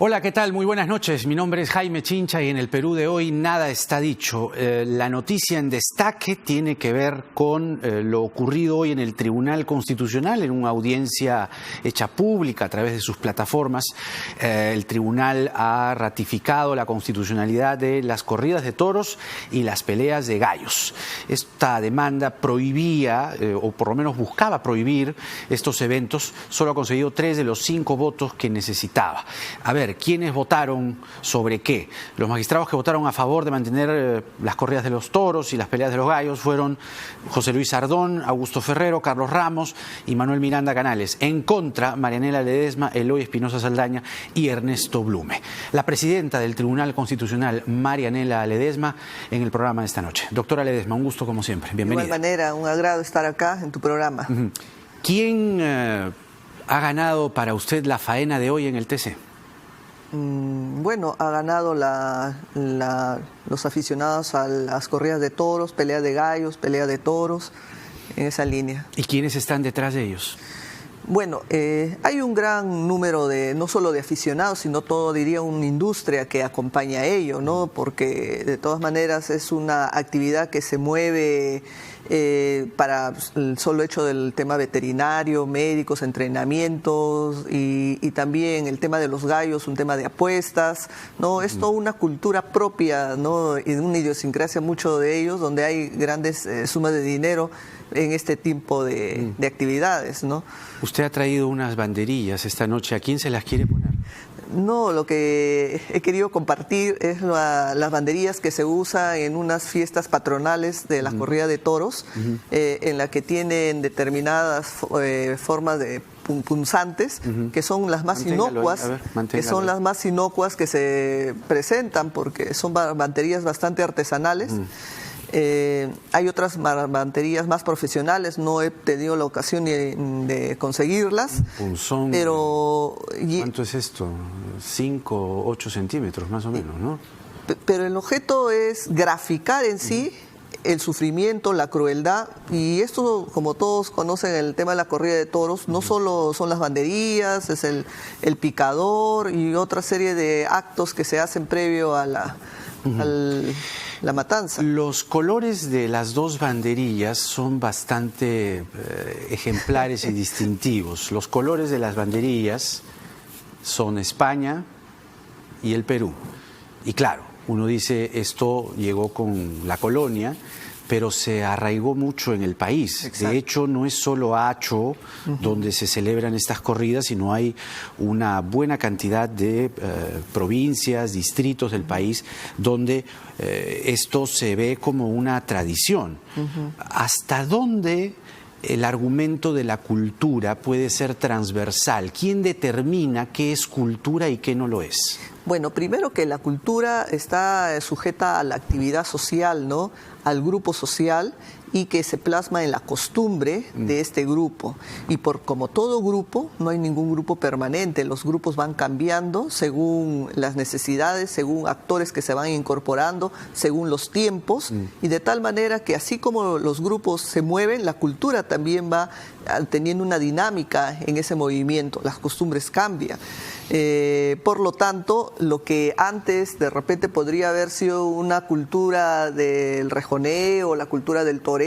Hola, ¿qué tal? Muy buenas noches. Mi nombre es Jaime Chincha y en el Perú de hoy nada está dicho. La noticia en destaque tiene que ver con lo ocurrido hoy en el Tribunal Constitucional, en una audiencia hecha pública a través de sus plataformas. El tribunal ha ratificado la constitucionalidad de las corridas de toros y las peleas de gallos. Esta demanda prohibía, o por lo menos buscaba prohibir estos eventos. Solo ha conseguido 3 de los 5 votos que necesitaba. A ver, ¿quiénes votaron sobre qué? Los magistrados que votaron a favor de mantener las corridas de los toros y las peleas de los gallos fueron José Luis Sardón, Augusto Ferrero, Carlos Ramos y Manuel Miranda Canales. En contra, Marianela Ledesma, Eloy Espinosa Saldaña y Ernesto Blume. La presidenta del Tribunal Constitucional, Marianela Ledesma, en el programa de esta noche. Doctora Ledesma, un gusto como siempre. Bienvenida. De igual manera, un agrado estar acá en tu programa. ¿Quién ha ganado para usted la faena de hoy en el TC? Bueno, ha ganado los aficionados a las corridas de toros, pelea de gallos, pelea de toros, en esa línea. ¿Y quiénes están detrás de ellos? Bueno, hay un gran número no solo de aficionados, sino todo, diría, una industria que acompaña a ello, ¿no? Porque de todas maneras es una actividad que se mueve para el solo hecho del tema veterinario, médicos, entrenamientos y también el tema de los gallos, un tema de apuestas, ¿no? Es toda una cultura propia, ¿no? Y una idiosincrasia, mucho de ellos, donde hay grandes sumas de dinero en este tipo de actividades, ¿no? Usted ha traído unas banderillas esta noche. ¿A quién se las quiere poner? No, lo que he querido compartir es las banderillas que se usan en unas fiestas patronales de la corrida de toros, en la que tienen determinadas formas de punzantes, que son las más inocuas, que se presentan, porque son banderillas bastante artesanales. Hay otras banderillas más profesionales, no he tenido la ocasión de conseguirlas. Punzón, pero ¿cuánto es esto? 5 o 8 centímetros más o menos, ¿no? Pero el objeto es graficar en sí el sufrimiento, la crueldad, y esto, como todos conocen el tema de la corrida de toros, no solo son las banderillas, es el picador y otra serie de actos que se hacen previo a la matanza. Los colores de las dos banderillas son bastante ejemplares y distintivos. Los colores de las banderillas son España y el Perú. Y claro, uno dice, esto llegó con la colonia, pero se arraigó mucho en el país. Exacto. De hecho, no es solo Hacho donde se celebran estas corridas, sino hay una buena cantidad de provincias, distritos del país donde esto se ve como una tradición. ¿Hasta dónde el argumento de la cultura puede ser transversal? ¿Quién determina qué es cultura y qué no lo es? Bueno, primero que la cultura está sujeta a la actividad social, ¿no? Al grupo social, y que se plasma en la costumbre de este grupo. Y como todo grupo, no hay ningún grupo permanente, los grupos van cambiando según las necesidades, según actores que se van incorporando, según los tiempos, y de tal manera que así como los grupos se mueven, la cultura también va teniendo una dinámica en ese movimiento, las costumbres cambian. Por lo tanto, lo que antes de repente podría haber sido una cultura del rejoneo, la cultura del toreo,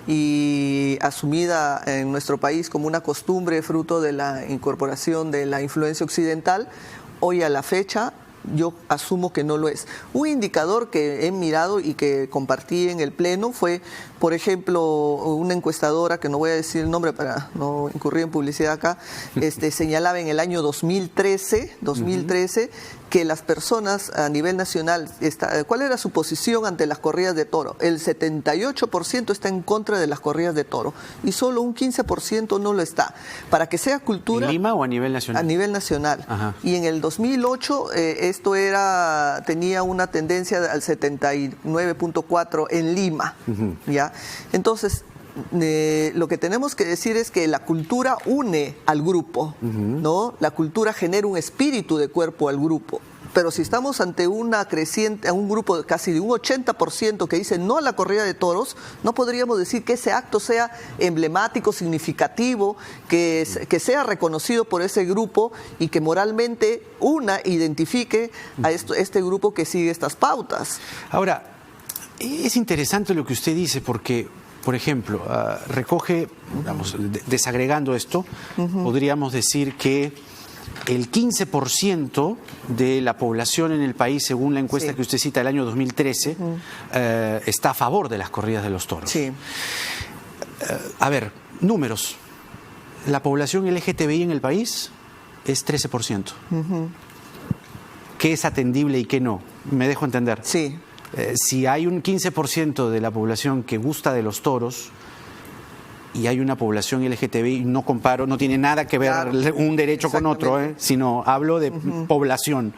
y asumida en nuestro país como una costumbre fruto de la incorporación de la influencia occidental, hoy a la fecha yo asumo que no lo es. Un indicador que he mirado y que compartí en el Pleno fue, por ejemplo, una encuestadora, que no voy a decir el nombre para no incurrir en publicidad acá, señalaba en el año 2013 que las personas a nivel nacional, ¿cuál era su posición ante las corridas de toro? El 78% está en contra de las corridas de toro y solo un 15% no lo está. Para que sea cultura... ¿En Lima o a nivel nacional? A nivel nacional. Ajá. Y en el 2008 esto tenía una tendencia al 79.4 en Lima, ¿ya? Entonces, lo que tenemos que decir es que la cultura une al grupo, ¿no? La cultura genera un espíritu de cuerpo al grupo. Pero si estamos ante una creciente, a un grupo casi de un 80% que dice no a la corrida de toros, no podríamos decir que ese acto sea emblemático, significativo, que sea reconocido por ese grupo y que moralmente identifique a este grupo que sigue estas pautas. Ahora, es interesante lo que usted dice porque, por ejemplo, recoge, digamos, desagregando esto, podríamos decir que el 15% de la población en el país, según la encuesta que usted cita del año 2013, está a favor de las corridas de los toros. Sí. A ver, números. La población LGTBI en el país es 13%. ¿Qué es atendible y qué no? ¿Me dejo entender? Sí. Si hay un 15% de la población que gusta de los toros y hay una población LGTBI, no comparo, no tiene nada que ver un derecho con otro, sino hablo de población.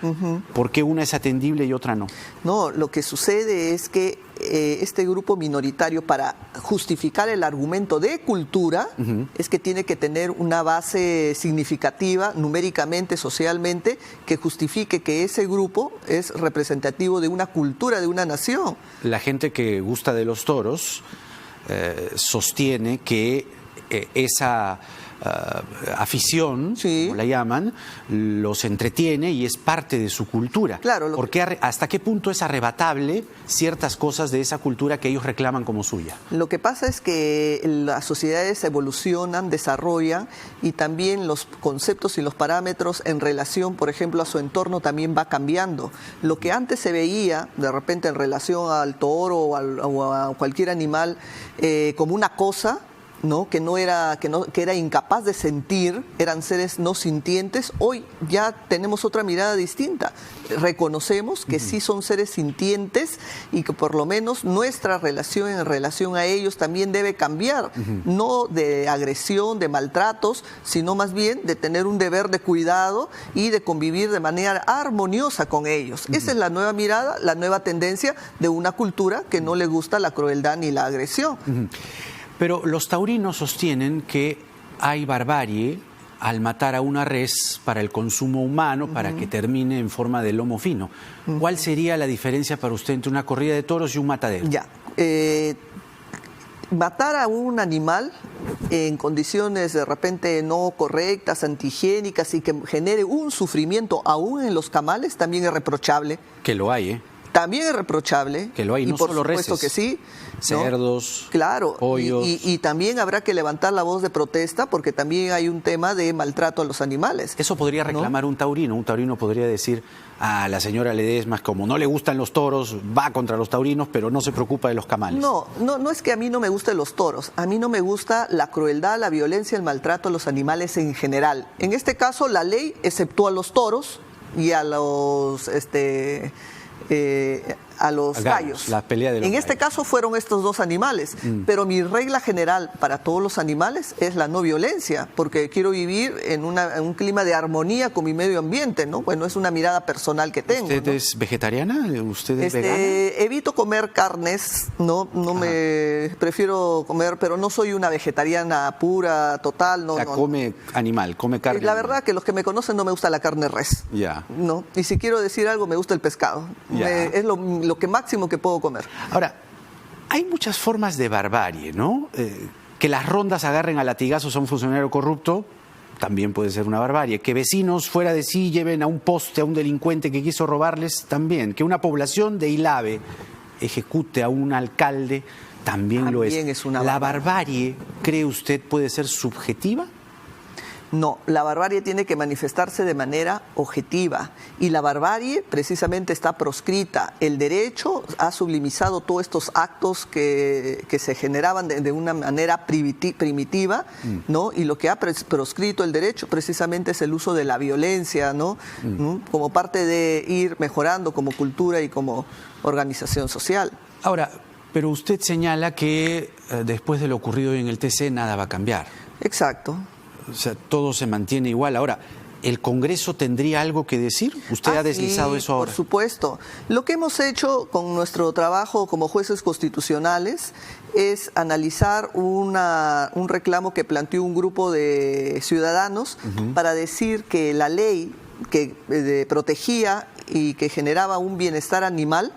¿Por qué una es atendible y otra no? No, lo que sucede es que este grupo minoritario, para justificar el argumento de cultura, es que tiene que tener una base significativa, numéricamente, socialmente, que justifique que ese grupo es representativo de una cultura, de una nación. La gente que gusta de los toros sostiene que esa afición, como la llaman, los entretiene y es parte de su cultura. Claro, porque ¿hasta qué punto es arrebatable ciertas cosas de esa cultura que ellos reclaman como suya? Lo que pasa es que las sociedades evolucionan, desarrollan y también los conceptos y los parámetros en relación, por ejemplo, a su entorno también va cambiando. Lo que antes se veía, de repente, en relación al toro o a cualquier animal como una cosa, ¿no? Que era incapaz de sentir, eran seres no sintientes. Hoy ya tenemos otra mirada distinta. Reconocemos que sí son seres sintientes y que por lo menos nuestra relación en relación a ellos también debe cambiar, no de agresión, de maltratos, sino más bien de tener un deber de cuidado y de convivir de manera armoniosa con ellos. Esa es la nueva mirada, la nueva tendencia de una cultura que no le gusta la crueldad ni la agresión. Pero los taurinos sostienen que hay barbarie al matar a una res para el consumo humano, para que termine en forma de lomo fino. ¿Cuál sería la diferencia para usted entre una corrida de toros y un matadero? Ya, matar a un animal en condiciones de repente no correctas, antihigiénicas y que genere un sufrimiento aún en los camales también es reprochable. Que lo hay, ¿eh? También es reprochable. Que lo hay, y no por solo supuesto reses. Que sí. Cerdos, ¿no? Claro, pollos. Y también habrá que levantar la voz de protesta porque también hay un tema de maltrato a los animales. Eso podría reclamar un taurino. Un taurino podría decir a la señora Ledesma, como no le gustan los toros, va contra los taurinos, pero no se preocupa de los camales. No es que a mí no me gusten los toros. A mí no me gusta la crueldad, la violencia, el maltrato a los animales en general. En este caso, la ley exceptúa a los toros y a los gallos. La pelea de los en este gallos. caso fueron estos dos animales, pero mi regla general para todos los animales es la no violencia, porque quiero vivir en un clima de armonía con mi medio ambiente, ¿no? Bueno, es una mirada personal que tengo. ¿Usted es vegetariana? ¿Usted es vegana? Evito comer carnes, prefiero comer, pero no soy una vegetariana pura, total. Come animal, come carne. La verdad que los que me conocen no me gusta la carne res. Ya. ¿No? Y si quiero decir algo, me gusta el pescado. Es lo que máximo que puedo comer. Ahora, hay muchas formas de barbarie, ¿no? Que las rondas agarren a latigazos a un funcionario corrupto también puede ser una barbarie. Que vecinos fuera de sí lleven a un poste a un delincuente que quiso robarles también. Que una población de Ilave ejecute a un alcalde también lo es. ¿La barbarie, cree usted, puede ser subjetiva? No, la barbarie tiene que manifestarse de manera objetiva y la barbarie precisamente está proscrita. El derecho ha sublimizado todos estos actos que se generaban de una manera primitiva, ¿no? Y lo que ha proscrito el derecho precisamente es el uso de la violencia, ¿no? Como parte de ir mejorando como cultura y como organización social. Ahora, pero usted señala que después de lo ocurrido hoy en el TC nada va a cambiar. Exacto. O sea, todo se mantiene igual. Ahora, ¿el Congreso tendría algo que decir? ¿Usted ha deslizado eso ahora? Por supuesto. Lo que hemos hecho con nuestro trabajo como jueces constitucionales es analizar un reclamo que planteó un grupo de ciudadanos para decir que la ley que protegía y que generaba un bienestar animal,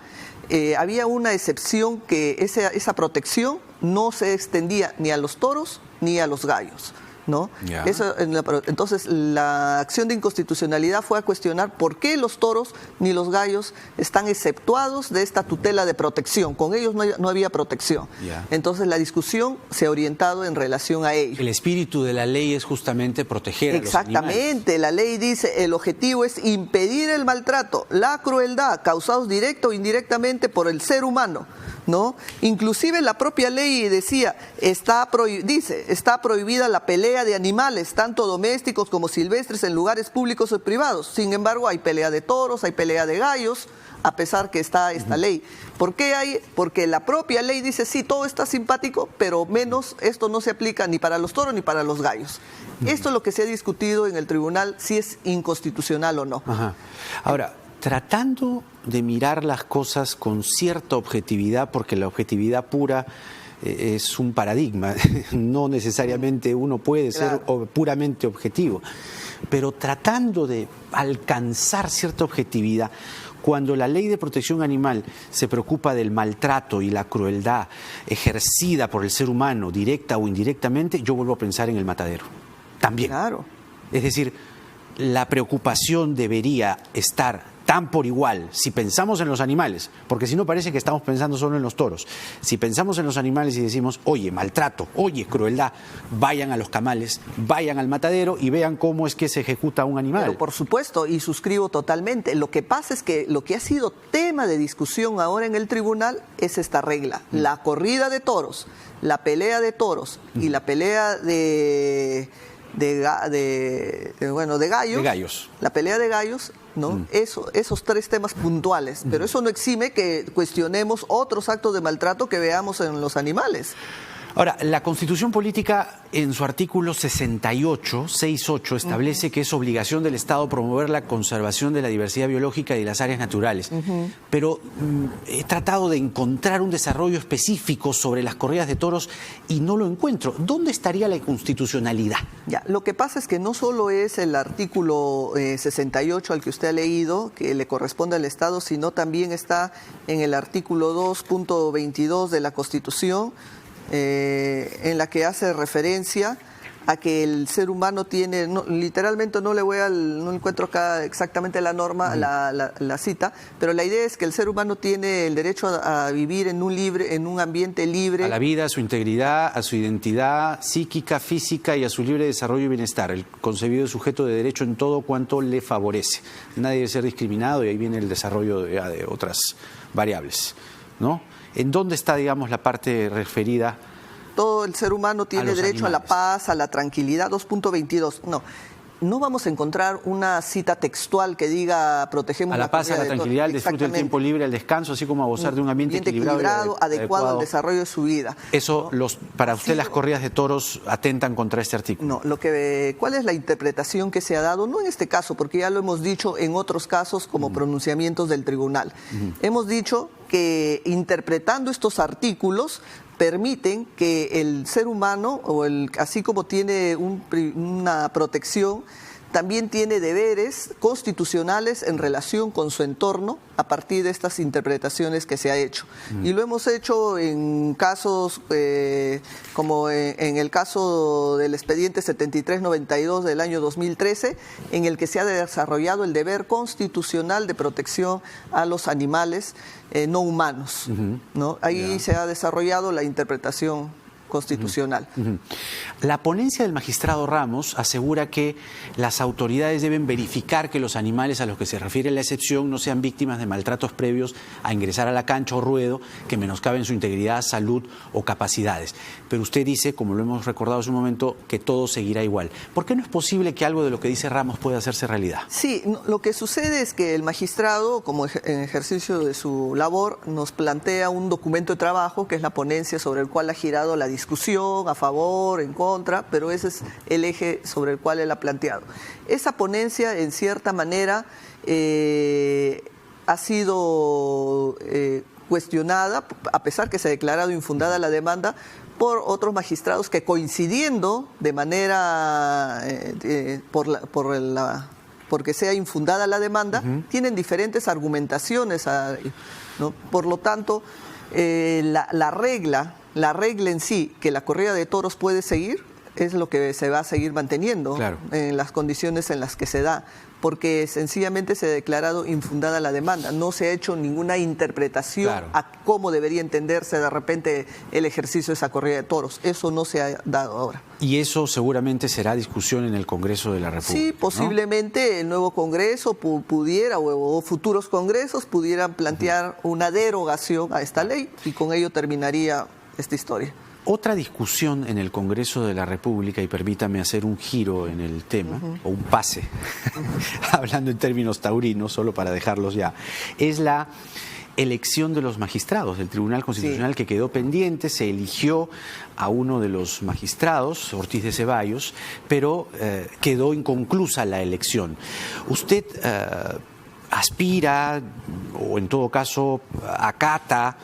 había una excepción que esa protección no se extendía ni a los toros ni a los gallos, ¿no? Ya. Entonces la acción de inconstitucionalidad fue a cuestionar por qué los toros ni los gallos están exceptuados de esta tutela de protección. Con ellos no había protección. Ya. Entonces la discusión se ha orientado en relación a ello. El espíritu de la ley es justamente proteger a los animales. Exactamente, la ley dice el objetivo es impedir el maltrato, la crueldad causados directa o indirectamente por el ser humano, ¿no? Inclusive la propia ley decía, está prohibida la pelea de animales, tanto domésticos como silvestres, en lugares públicos o privados. Sin embargo, hay pelea de toros, hay pelea de gallos, a pesar que está esta ley. ¿Por qué hay? Porque la propia ley dice, sí, todo está simpático, pero menos esto no se aplica ni para los toros ni para los gallos. Esto es lo que se ha discutido en el tribunal, si es inconstitucional o no. Ajá. Ahora, tratando de mirar las cosas con cierta objetividad, porque la objetividad pura es un paradigma, no necesariamente uno puede ser puramente objetivo, pero tratando de alcanzar cierta objetividad, cuando la ley de protección animal se preocupa del maltrato y la crueldad ejercida por el ser humano, directa o indirectamente, yo vuelvo a pensar en el matadero. También. Claro. Es decir, la preocupación debería estar tan por igual si pensamos en los animales, porque si no parece que estamos pensando solo en los toros. Si pensamos en los animales y decimos, oye, maltrato, oye, crueldad, vayan a los camales, vayan al matadero y vean cómo es que se ejecuta un animal. Pero por supuesto, y suscribo totalmente. Lo que pasa es que lo que ha sido tema de discusión ahora en el tribunal es esta regla. La corrida de toros, la pelea de toros y la pelea de gallos. La pelea de gallos, ¿no? Esos tres temas puntuales, pero eso no exime que cuestionemos otros actos de maltrato que veamos en los animales. Ahora, la Constitución Política en su artículo 68 establece que es obligación del Estado promover la conservación de la diversidad biológica y de las áreas naturales. Pero he tratado de encontrar un desarrollo específico sobre las corridas de toros y no lo encuentro. ¿Dónde estaría la constitucionalidad? Ya, lo que pasa es que no solo es el artículo 68 al que usted ha leído, que le corresponde al Estado, sino también está en el artículo 2.22 de la Constitución, en la que hace referencia a que el ser humano tiene, literalmente no encuentro acá exactamente la norma, la cita, pero la idea es que el ser humano tiene el derecho a vivir en un ambiente libre. A la vida, a su integridad, a su identidad psíquica, física y a su libre desarrollo y bienestar. El concebido es sujeto de derecho en todo cuanto le favorece. Nadie debe ser discriminado y ahí viene el desarrollo de otras variables, ¿no? ¿En dónde está, digamos, la parte referida? Todo el ser humano tiene derecho a la paz, a la tranquilidad, 2.22. No vamos a encontrar una cita textual que diga protegemos a la paz, a la tranquilidad, al disfrute del tiempo libre, al descanso, así como a gozar de un ambiente equilibrado, adecuado al desarrollo de su vida. Eso, para usted las corridas de toros atentan contra este artículo. No, ¿cuál es la interpretación que se ha dado? No en este caso, porque ya lo hemos dicho en otros casos como pronunciamientos del tribunal. Hemos dicho que interpretando estos artículos permiten que el ser humano, así como tiene una protección, también tiene deberes constitucionales en relación con su entorno a partir de estas interpretaciones que se ha hecho. Y lo hemos hecho en casos como en el caso del expediente 7392 del año 2013, en el que se ha desarrollado el deber constitucional de protección a los animales no humanos, ¿no? Ahí se ha desarrollado la interpretación constitucional. La ponencia del magistrado Ramos asegura que las autoridades deben verificar que los animales a los que se refiere la excepción no sean víctimas de maltratos previos a ingresar a la cancha o ruedo que menoscaben su integridad, salud o capacidades. Pero usted dice, como lo hemos recordado hace un momento, que todo seguirá igual. ¿Por qué no es posible que algo de lo que dice Ramos pueda hacerse realidad? Sí, lo que sucede es que el magistrado, como en ejercicio de su labor, nos plantea un documento de trabajo, que es la ponencia sobre el cual ha girado la discusión, a favor, en contra, pero ese es el eje sobre el cual él ha planteado. Esa ponencia, en cierta manera, ha sido cuestionada, a pesar que se ha declarado infundada la demanda, por otros magistrados que, coincidiendo de manera por porque sea infundada la demanda, tienen diferentes argumentaciones, ¿no? Por lo tanto, la regla en sí, que la corrida de toros puede seguir, es lo que se va a seguir manteniendo en las condiciones en las que se da, porque sencillamente se ha declarado infundada la demanda. No se ha hecho ninguna interpretación a cómo debería entenderse de repente el ejercicio de esa corrida de toros. Eso no se ha dado ahora. Y eso seguramente será discusión en el Congreso de la República. Sí, posiblemente, ¿no? El nuevo Congreso pudiera, o futuros congresos pudieran plantear una derogación a esta ley, y con ello terminaría esta historia. Otra discusión en el Congreso de la República, y permítame hacer un giro en el tema, o un pase, hablando en términos taurinos, solo para dejarlos ya, es la elección de los magistrados del Tribunal Constitucional, que quedó pendiente. Se eligió a uno de los magistrados, Ortiz de Ceballos, pero quedó inconclusa la elección. ¿Usted aspira, o en todo caso acata,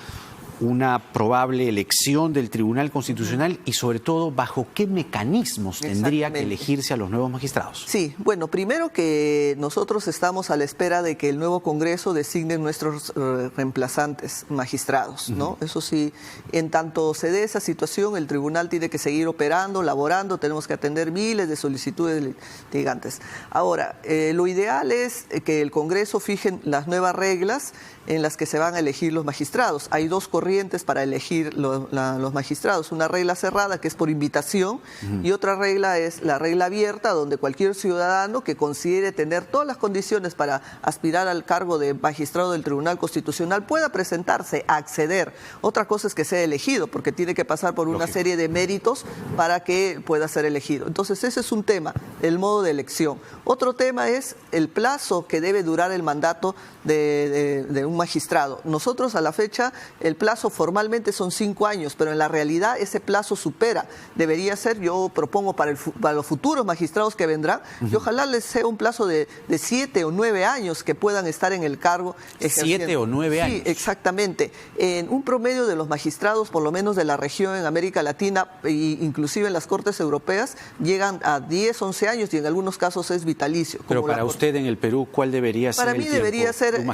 una probable elección del Tribunal Constitucional, y sobre todo bajo qué mecanismos tendría que elegirse a los nuevos magistrados? Sí, bueno, primero que nosotros estamos a la espera de que el nuevo Congreso designe nuestros reemplazantes magistrados, ¿no? Eso sí, en tanto se dé esa situación, el tribunal tiene que seguir operando, laborando, tenemos que atender miles de solicitudes litigantes. Ahora, lo ideal es que el Congreso fije las nuevas reglas en las que se van a elegir los magistrados. Hay dos corrientes para elegir los magistrados. Una regla cerrada, que es por invitación, y otra regla es la regla abierta, donde cualquier ciudadano que considere tener todas las condiciones para aspirar al cargo de magistrado del Tribunal Constitucional pueda presentarse, acceder. Otra cosa es que sea elegido, porque tiene que pasar por una serie de méritos para que pueda ser elegido. Entonces, ese es un tema, el modo de elección. Otro tema es el plazo que debe durar el mandato de un magistrado. Nosotros, a la fecha, el plazo formalmente son 5 años, pero en la realidad ese plazo supera. Debería ser, yo propongo para los futuros magistrados que vendrán, y ojalá les sea un plazo de 7 o 9 años que puedan estar en el cargo ejerciendo. 7 o 9 años. Sí, exactamente. En un promedio de los magistrados, por lo menos de la región en América Latina, e inclusive en las Cortes Europeas, llegan a 10, 11 años, y en algunos casos es vitalicio. Pero para usted en el Perú, ¿cuál debería ser el tiempo? Para mí debería ser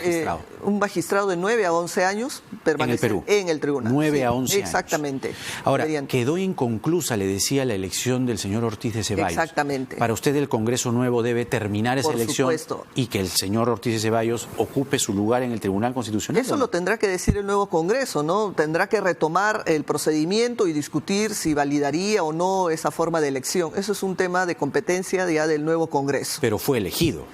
un magistrado de 9 a 11 años permanecer en el tribunal. 9 a 11 años. Exactamente. Ahora, quedó inconclusa, le decía, la elección del señor Ortiz de Ceballos. Exactamente. Para usted el Congreso nuevo debe terminar esa elección. Por supuesto. Y que el señor Ortiz de Ceballos ocupe su lugar en el Tribunal Constitucional. Eso lo tendrá que decir el nuevo Congreso, ¿no? Tendrá que retomar el procedimiento y discutir si validaría o no esa forma de elección. Eso es un tema de competencia ya del nuevo Congreso. Pero fue elegido.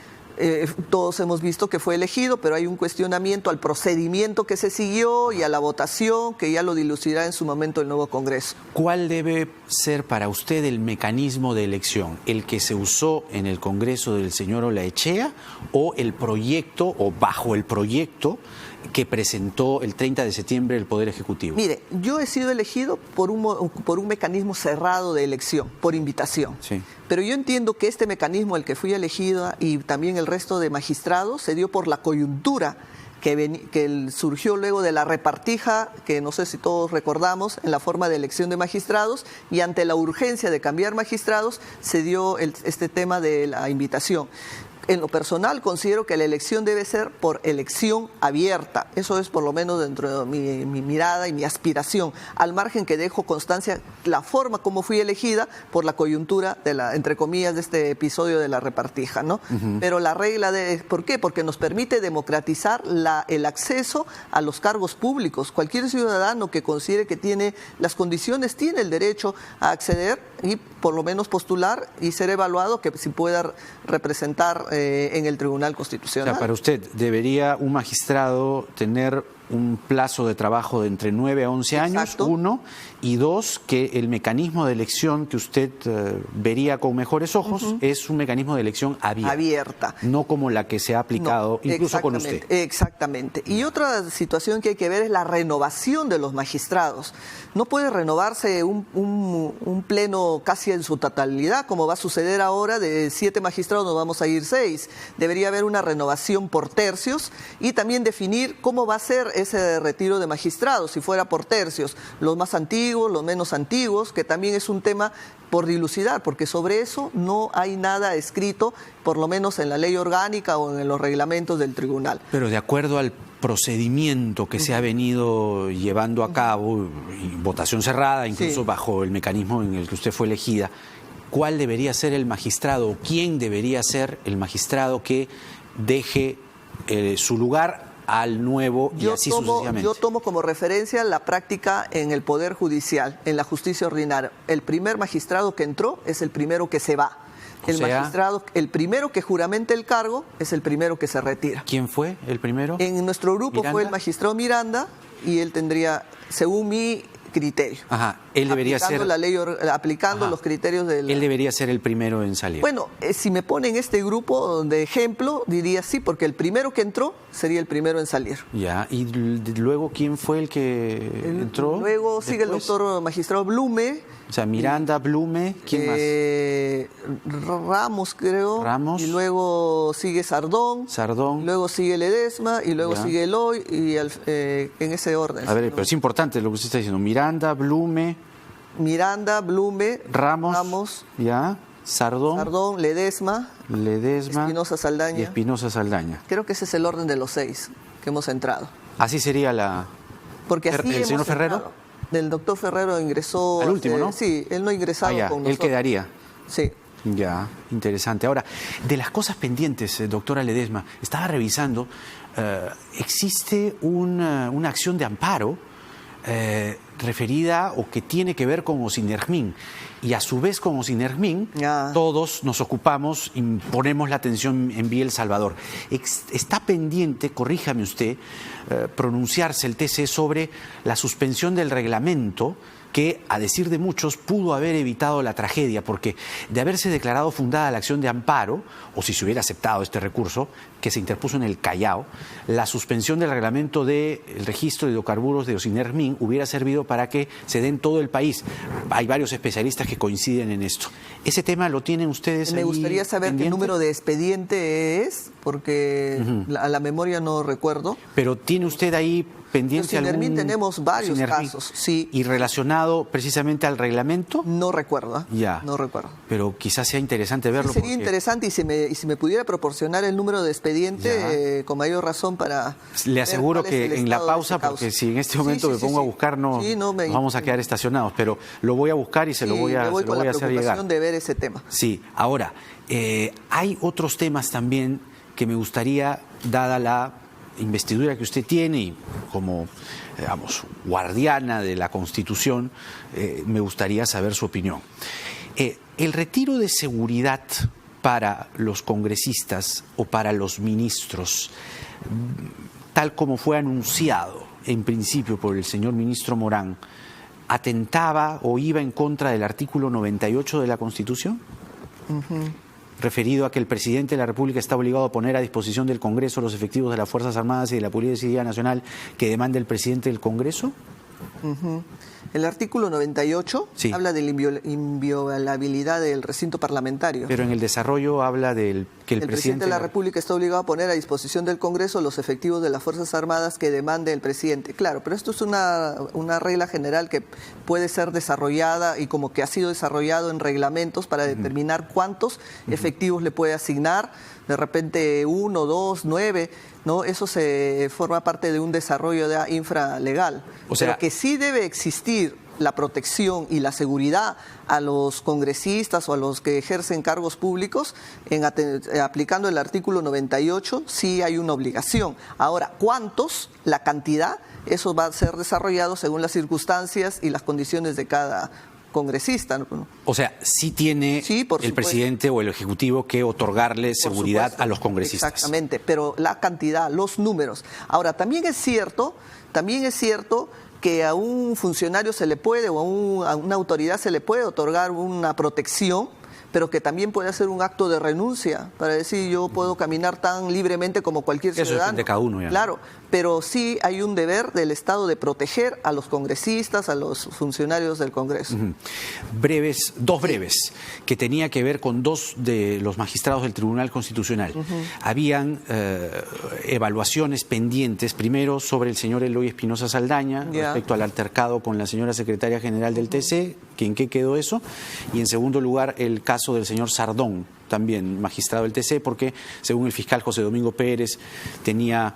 Todos hemos visto que fue elegido, pero hay un cuestionamiento al procedimiento que se siguió y a la votación, que ya lo dilucidará en su momento el nuevo Congreso. ¿Cuál debe ser para usted el mecanismo de elección? ¿El que se usó en el Congreso del señor Olaechea, o el proyecto, o bajo el proyecto que presentó el 30 de septiembre el Poder Ejecutivo? Mire, yo he sido elegido por un mecanismo cerrado de elección, por invitación. Sí. Pero yo entiendo que este mecanismo, el que fui elegida, y también el resto de magistrados, se dio por la coyuntura que surgió luego de la repartija, que no sé si todos recordamos, en la forma de elección de magistrados, y ante la urgencia de cambiar magistrados, se dio este tema de la invitación. En lo personal, considero que la elección debe ser por elección abierta. Eso es por lo menos dentro de mi mirada y mi aspiración, al margen que dejo constancia la forma como fui elegida por la coyuntura de entre comillas, de este episodio de la repartija, ¿no? Pero la regla ¿por qué? Porque nos permite democratizar el acceso a los cargos públicos. Cualquier ciudadano que considere que tiene las condiciones tiene el derecho a acceder y por lo menos postular y ser evaluado, que si pueda representar en el Tribunal Constitucional. O sea, para usted, ¿debería un magistrado tener un plazo de trabajo de entre 9 a 11 años? Exacto. 1, y 2, que el mecanismo de elección que usted vería con mejores ojos es un mecanismo de elección abierta. No como la que se ha aplicado incluso con usted. Exactamente. Y otra situación que hay que ver es la renovación de los magistrados. No puede renovarse un pleno casi en su totalidad, como va a suceder ahora. De 7 magistrados nos vamos a ir 6. Debería haber una renovación por tercios, y también definir cómo va a ser ese retiro de magistrados, si fuera por tercios, los más antiguos, los menos antiguos, que también es un tema por dilucidar, porque sobre eso no hay nada escrito, por lo menos en la ley orgánica o en los reglamentos del tribunal. Pero de acuerdo al procedimiento que se ha venido llevando a cabo, y votación cerrada, incluso bajo el mecanismo en el que usted fue elegida, ¿cuál debería ser el magistrado? ¿Quién debería ser el magistrado que deje su lugar al nuevo y así sucesivamente? Yo tomo como referencia la práctica en el Poder Judicial, en la justicia ordinaria. El primer magistrado que entró es el primero que se va. El primero que juramente el cargo es el primero que se retira. ¿Quién fue el primero? En nuestro grupo ¿Miranda? Fue el magistrado Miranda, y él tendría, según mi criterio, él debería aplicando ser la ley, aplicando los criterios del... Él debería ser el primero en salir. Bueno, si me ponen este grupo de ejemplo, diría sí, porque el primero que entró sería el primero en salir. Ya, y luego, ¿quién fue el que entró? Luego sigue el doctor magistrado Blume. O sea, Miranda, Blume, ¿quién más? Ramos, creo. Ramos. Y luego sigue Sardón. Sardón. Luego sigue Ledesma, y luego sigue Eloy, y en ese orden. A ver, pero es importante lo que usted está diciendo. Miranda, Blume. Ramos. Ya. Sardón. Ledesma. Espinosa Saldaña. Y Espinosa Saldaña. Creo que ese es el orden de los 6 que hemos entrado. Así sería la... Porque así ¿El señor Ferrero? El doctor Ferrero ingresó... Al último, ¿no? Sí, él no ha ingresado con nosotros. Él quedaría. Sí. Ya, interesante. Ahora, de las cosas pendientes, doctora Ledesma, estaba revisando, existe una acción de amparo referida o que tiene que ver con Ocinerjmin, y a su vez con Ocinerjmin todos nos ocupamos y ponemos la atención en Vía El Salvador. Está pendiente, corríjame usted, pronunciarse el TC sobre la suspensión del reglamento que, a decir de muchos, pudo haber evitado la tragedia, porque de haberse declarado fundada la acción de amparo, o si se hubiera aceptado este recurso que se interpuso en el Callao, la suspensión del reglamento del registro de hidrocarburos de Ocinerjmin hubiera servido para que se dé en todo el país. Hay varios especialistas que coinciden en esto. ¿Ese tema lo tienen ustedes Me gustaría saber qué número de expediente es, porque a la memoria no recuerdo. Pero ¿tiene usted ahí pendiente algún...? Tenemos varios casos, sí. ¿Y relacionado precisamente al reglamento? No recuerdo, Ya. No recuerdo. Pero quizás sea interesante verlo. Sí, sería interesante, y si me pudiera proporcionar el número de expediente, con mayor razón para... Le aseguro que en la pausa, porque si en este momento me pongo a buscar, nos vamos a quedar estacionados, pero lo voy a buscar y se lo voy a hacer llegar. De ver ese tema. Sí, ahora, hay otros temas también que me gustaría, dada la investidura que usted tiene y como, digamos, guardiana de la Constitución, me gustaría saber su opinión. El retiro de seguridad para los congresistas o para los ministros, tal como fue anunciado en principio por el señor ministro Morán, ¿atentaba o iba en contra del artículo 98 de la Constitución? Referido a que el presidente de la República está obligado a poner a disposición del Congreso los efectivos de las Fuerzas Armadas y de la Policía Nacional que demande el presidente del Congreso. El artículo 98 habla de la inviolabilidad del recinto parlamentario. Pero en el desarrollo habla del que el presidente de la República está obligado a poner a disposición del Congreso los efectivos de las Fuerzas Armadas que demande el presidente. Claro, pero esto es una regla general que puede ser desarrollada y como que ha sido desarrollado en reglamentos para determinar cuántos efectivos le puede asignar. De repente 1, 2, 9, ¿no? Eso se forma parte de un desarrollo de infralegal. O sea, pero que sí debe existir la protección y la seguridad a los congresistas o a los que ejercen cargos públicos, aplicando el artículo 98, sí hay una obligación. Ahora, ¿cuántos? La cantidad, eso va a ser desarrollado según las circunstancias y las condiciones de cada congresista. O sea, sí tiene el presidente o el ejecutivo que otorgarle seguridad a los congresistas. Exactamente, pero la cantidad, los números. Ahora, también es cierto que a un funcionario se le puede o a una autoridad se le puede otorgar una protección pero que también puede hacer un acto de renuncia para decir yo puedo caminar tan libremente como cualquier ciudadano. Eso es de cada uno ya. Claro, pero sí hay un deber del Estado de proteger a los congresistas, a los funcionarios del Congreso. Dos breves, que tenía que ver con dos de los magistrados del Tribunal Constitucional. Habían evaluaciones pendientes, primero sobre el señor Eloy Espinosa Saldaña, respecto al altercado con la señora secretaria general del TC, que en qué quedó eso, y en segundo lugar el caso del señor Sardón, también magistrado del TC, porque según el fiscal José Domingo Pérez tenía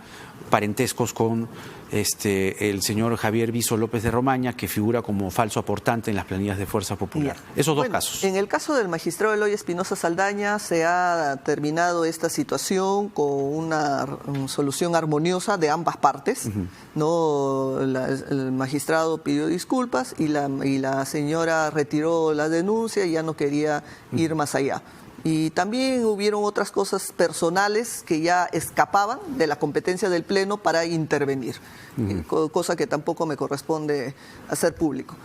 parentescos con el señor Javier Viso López de Romaña, que figura como falso aportante en las planillas de Fuerza Popular. Esos dos casos. En el caso del magistrado Eloy Espinosa Saldaña se ha terminado esta situación con una solución armoniosa de ambas partes. ¿No? El magistrado pidió disculpas y la señora retiró la denuncia y ya no quería ir más allá. Y también hubieron otras cosas personales que ya escapaban de la competencia del Pleno para intervenir, cosa que tampoco me corresponde hacer público.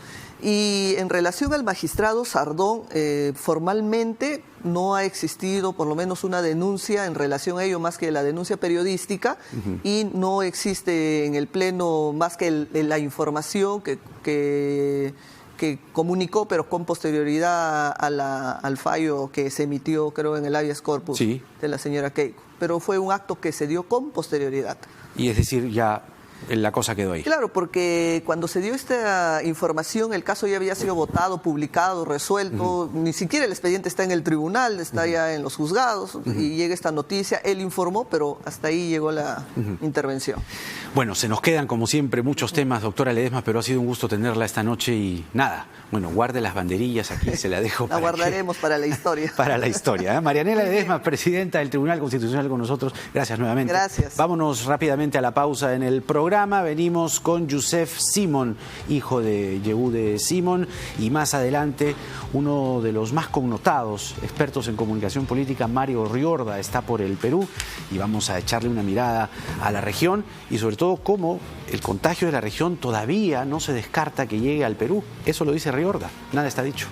Y en relación al magistrado Sardón, formalmente no ha existido por lo menos una denuncia en relación a ello más que la denuncia periodística y no existe en el Pleno más que la información que comunicó, pero con posterioridad al fallo que se emitió, creo, en el habeas corpus de la señora Keiko. Pero fue un acto que se dio con posterioridad. Y es decir, ya la cosa quedó ahí. Claro, porque cuando se dio esta información, el caso ya había sido votado, publicado, resuelto, ni siquiera el expediente está en el tribunal, está ya en los juzgados, y llega esta noticia, él informó, pero hasta ahí llegó la intervención. Bueno, se nos quedan como siempre muchos temas, doctora Ledesma, pero ha sido un gusto tenerla esta noche y nada, bueno, guarde las banderillas aquí, se la dejo. La guardaremos para la historia. Para la historia, ¿eh? Marianela Ledesma, presidenta del Tribunal Constitucional con nosotros, gracias nuevamente. Gracias. Vámonos rápidamente a la pausa en el programa. Venimos con Youssef Simon, hijo de Yehude Simon, y más adelante uno de los más connotados expertos en comunicación política, Mario Riorda, está por el Perú y vamos a echarle una mirada a la región y sobre todo cómo el contagio de la región todavía no se descarta que llegue al Perú. Eso lo dice Riorda, nada está dicho.